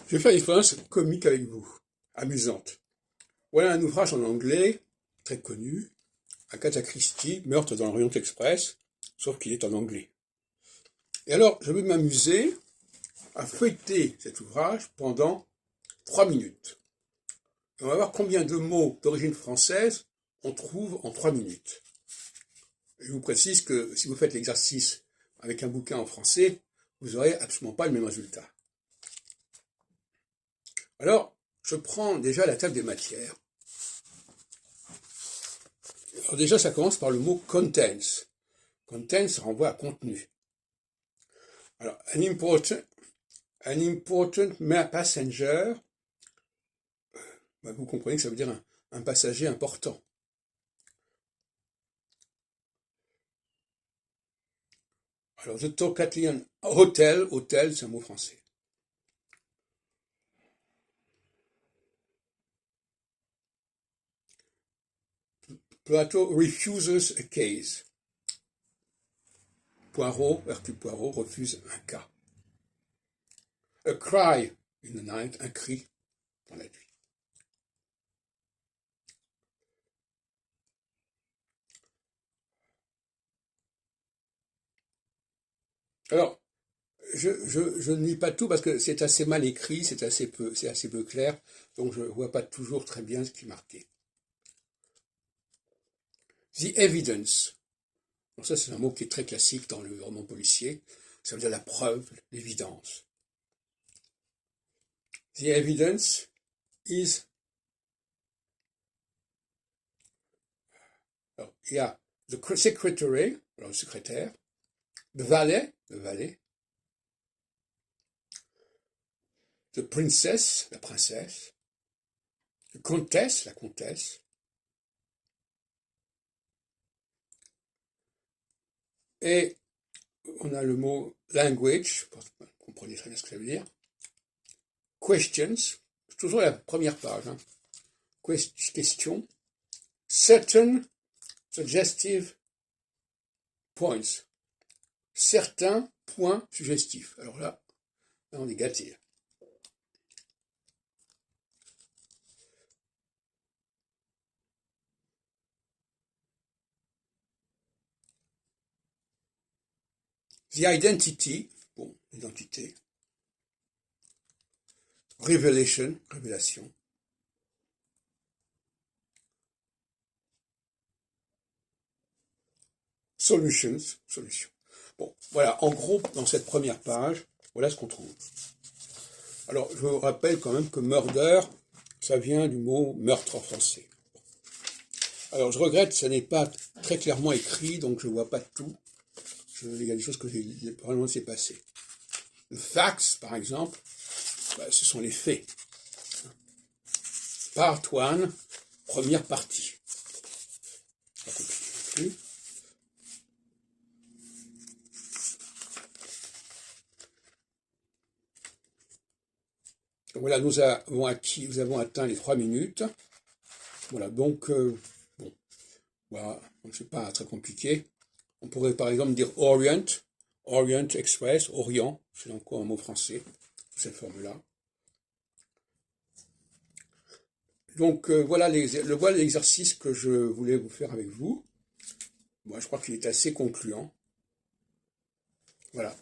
Je vais faire une expérience comique avec vous, amusante. Voilà un ouvrage en anglais, très connu, Agatha Christie, Meurtre dans l'Orient Express, sauf qu'il est en anglais. Et alors, je vais m'amuser à feuilleter cet ouvrage pendant 3 minutes. Et on va voir combien de mots d'origine française on trouve en 3 minutes. Je vous précise que si vous faites l'exercice avec un bouquin en français, vous n'aurez absolument pas le même résultat. Alors, je prends déjà la table des matières. Alors déjà, ça commence par le mot contains. Contains renvoie à contenu. Alors, an important passenger, vous comprenez que ça veut dire un passager important. Alors, the Tocatlian Hotel, hôtel, c'est un mot français. Plato refuses a case. Poirot, Hercule Poirot, refuse un cas. A cry in the night, un cri dans la nuit. Alors, je ne lis pas tout parce que c'est assez mal écrit, c'est assez peu clair, donc je ne vois pas toujours très bien ce qui est marqué. The evidence. Donc ça, c'est un mot qui est très classique dans le roman policier. Ça veut dire la preuve, l'évidence. The evidence is... Alors, il y a the secretary, alors le secrétaire, the valet, le valet, the princess, la princesse, the countess, la comtesse, et on a le mot language, vous comprenez très bien ce que ça veut dire, questions, c'est toujours la première page, hein. Question, certain suggestive points, certains points suggestifs. Alors là on est gâté. The identity, bon, l'identité. Revelation, révélation. Solutions, solution. Bon, voilà, en gros, dans cette première page, voilà ce qu'on trouve. Alors, je vous rappelle quand même que murder, ça vient du mot meurtre en français. Alors, je regrette, ça n'est pas très clairement écrit, donc je ne vois pas tout. Il y a des choses que j'ai probablement laissé passer. Le facts, par exemple, ce sont les faits. Part 1, première partie. Pas compliqué non plus. Voilà, nous avons atteint les 3 minutes. Voilà, donc, bon, voilà, c'est pas très compliqué. On pourrait par exemple dire Orient, Orient Express, Orient, c'est encore un mot français, sous cette forme-là. Donc voilà l'exercice que je voulais vous faire avec vous. Moi, je crois qu'il est assez concluant. Voilà.